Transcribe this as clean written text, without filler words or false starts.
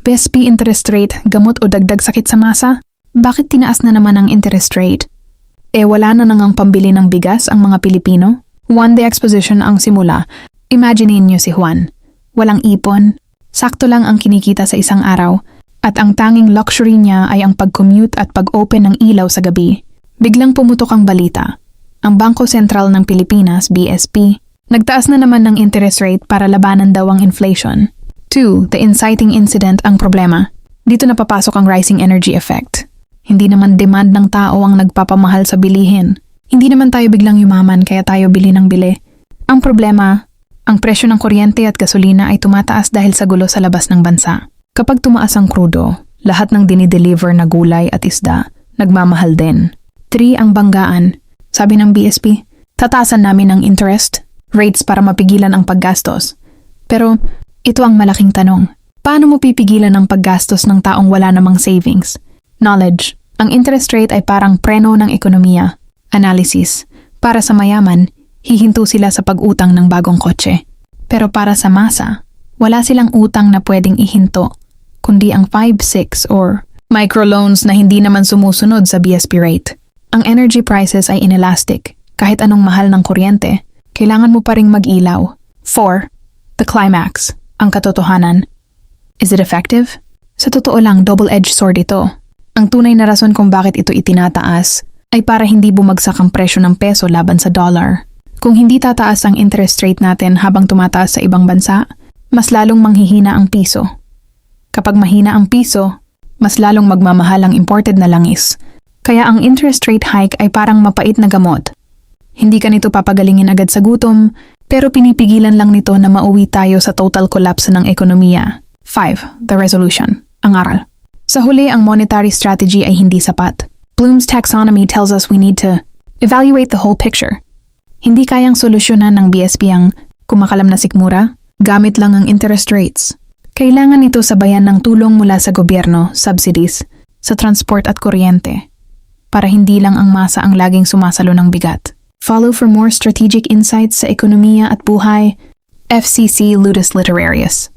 BSP interest rate, gamot o dagdag sakit sa masa? Bakit tinaas na naman ang interest rate? Wala na nangang pambili ng bigas ang mga Pilipino? One day exposition ang simula. Imagine niyo si Juan. Walang ipon, sakto lang ang kinikita sa isang araw, at ang tanging luxury niya ay ang pag-commute at pag-open ng ilaw sa gabi. Biglang pumutok ang balita. Ang Bangko Sentral ng Pilipinas, BSP, nagtaas na naman ng interest rate para labanan daw ang inflation. 2. The inciting incident ang problema. Dito na papasok ang rising energy effect. Hindi naman demand ng tao ang nagpapamahal sa bilihin. Hindi naman tayo biglang yumaman kaya tayo bili ng bili. Ang problema, ang presyo ng kuryente at gasolina ay tumataas dahil sa gulo sa labas ng bansa. Kapag tumaas ang krudo, lahat ng dinideliver na gulay at isda, nagmamahal din. 3. Ang banggaan. Sabi ng BSP, tataasan namin ang interest rates para mapigilan ang paggastos. Pero ito ang malaking tanong. Paano mo pipigilan ang paggastos ng taong wala namang savings? Knowledge. Ang interest rate ay parang preno ng ekonomiya. Analysis. Para sa mayaman, hihinto sila sa pag-utang ng bagong kotse. Pero para sa masa, wala silang utang na pwedeng ihinto, kundi ang 5-6 or microloans na hindi naman sumusunod sa BSP rate. Ang energy prices ay inelastic. Kahit anong mahal ng kuryente, kailangan mo pa ring mag-ilaw. 4. The climax. Ang katotohanan. Is it effective? Sa totoo lang, double-edged sword ito. Ang tunay na rason kung bakit ito itinataas ay para hindi bumagsak ang presyo ng peso laban sa dollar. Kung hindi tataas ang interest rate natin habang tumataas sa ibang bansa, mas lalong manghihina ang piso. Kapag mahina ang piso, mas lalong magmamahal ang imported na langis. Kaya ang interest rate hike ay parang mapait na gamot. Hindi ka nito papagalingin agad sa gutom, pero pinipigilan lang nito na mauwi tayo sa total collapse ng ekonomiya. 5. The resolution. Ang aral. Sa huli, ang monetary strategy ay hindi sapat. Bloom's taxonomy tells us we need to evaluate the whole picture. Hindi kayang solusyonan ng BSP ang kumakalam na sikmura, gamit lang ang interest rates. Kailangan ito sabayan ng tulong mula sa gobyerno, subsidies, sa transport at kuryente, para hindi lang ang masa ang laging sumasalo ng bigat. Follow for more strategic insights sa ekonomiya at buhay. FCC Ludus Literarius.